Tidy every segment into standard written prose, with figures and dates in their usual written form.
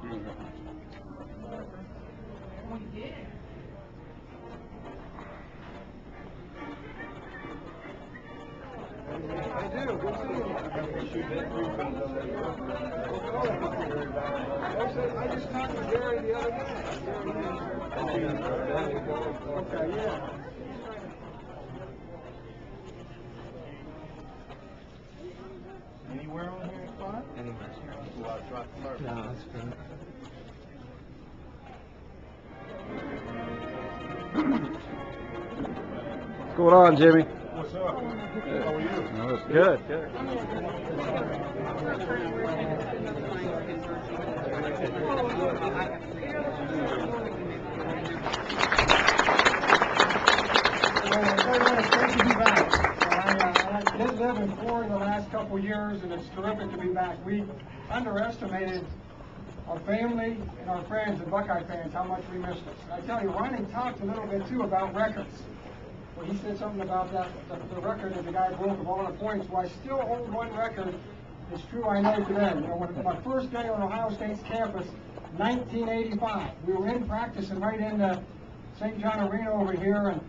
I just talked to Gary the other day. Okay, yeah. Anywhere on here is fine? Anywhere. No, that's good. What's going on, Jimmy? What's up? How are you? No, it's good, good. Great to be back. I did live in Florida the last couple of years, and it's terrific to be back. We underestimated our family and our friends, the Buckeye fans, how much we missed us. And I tell you, Ronnie talked a little bit too about records. Well, he said something about that, the record that the guy broke of all the points. Well, I still hold one record. It's true, I know today. You know, when my first day on Ohio State's campus, 1985, we were in practice and right in the St. John Arena over here, and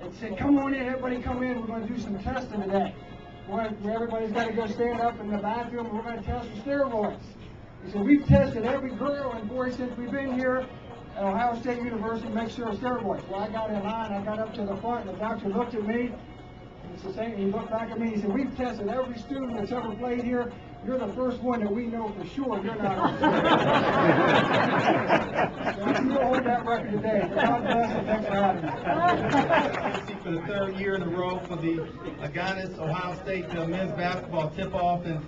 it said, come on in, everybody come in, we're going to do some testing today. Everybody's got to go stand up in the bathroom, and we're going to test for steroids. He said, we've tested every girl and boy since we've been here at Ohio State University to make sure of steroids. Well, I got in line, I got up to the front, and the doctor looked at me, and he looked back at me, he said, we've tested every student that's ever played here. You're the first one that we know for sure you're not on steroids. So I still hold that record today. God bless and thanks for having me. For the third year in a row for the Agonis Ohio State men's basketball tip-off, and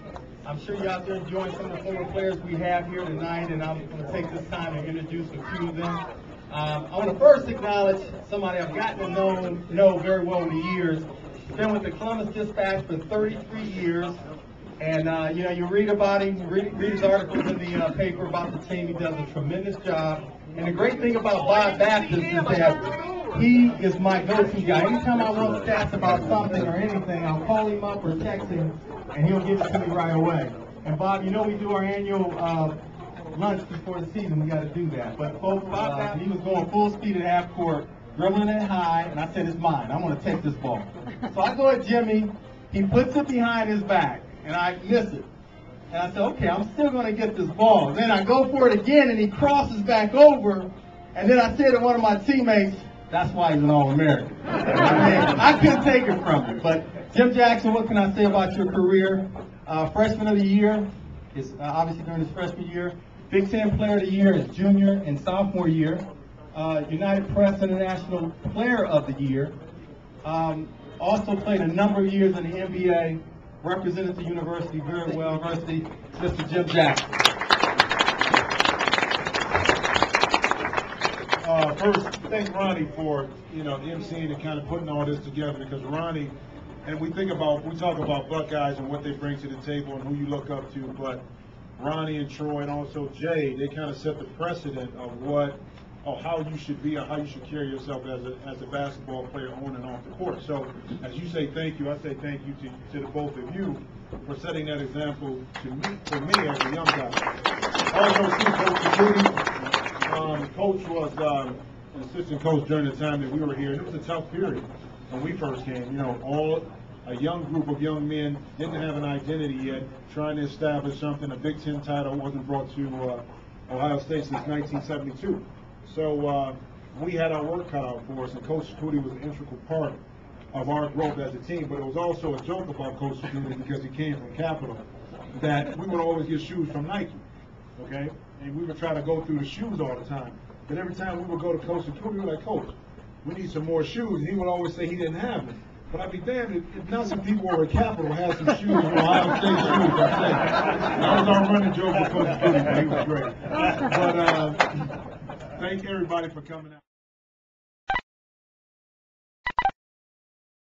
I'm sure you're out there enjoying some of the former players we have here tonight, and I'm going to take this time to introduce a few of them. I want to first acknowledge somebody I've gotten to know very well over the years. Been with the Columbus Dispatch for 33 years, and you know, you read about him, read his articles in the paper about the team. He does a tremendous job, and the great thing about Bob Baptist is that he is my go-to guy. Anytime I want stats about something or anything, I'll call him up or text him, and he'll give it to me right away. And Bob, you know we do our annual lunch before the season. We got to do that. But folks, Bob, he was going full speed at half court, dribbling it high, and I said, it's mine. I'm going to take this ball. So I go at Jimmy. He puts it behind his back, and I miss it. And I said, okay, I'm still going to get this ball. Then I go for it again, and he crosses back over. And then I said to one of my teammates, that's why he's an All-American. I mean, I couldn't take it from him. But Jim Jackson, what can I say about your career? Freshman of the year is obviously during his freshman year. Big Ten Player of the Year is junior and sophomore year. United Press International Player of the Year. Also played a number of years in the NBA. Represented the university very well. University, Mr. Jim Jackson. First, thank Ronnie for, you know, emceeing and kind of putting all this together, because Ronnie, and we talk about Buckeyes and what they bring to the table and who you look up to, but Ronnie and Troy and also Jay, they kind of set the precedent of how you should be or how you should carry yourself as a basketball player on and off the court. So as you say thank you, I say thank you to the both of you for setting that example for me as a young guy. Also, see Coach Agonis. Coach was an assistant coach during the time that we were here, and it was a tough period when we first came. You know, a young group of young men didn't have an identity yet, trying to establish something. A Big Ten title wasn't brought to Ohio State since 1972. So we had our work cut out for us, and Coach Agonis was an integral part of our growth as a team. But it was also a joke about Coach Agonis, because he came from Capital, that we would always get shoes from Nike, okay? And we would try to go through the shoes all the time. But every time we would go to Coach Agonis, we were like, Coach, we need some more shoes. And he would always say he didn't have them. But I'd be damned if now some people over at Capital had some shoes, Ohio State shoes, I say. That was our running joke with Coach Agonis, but he was great. But thank everybody for coming out.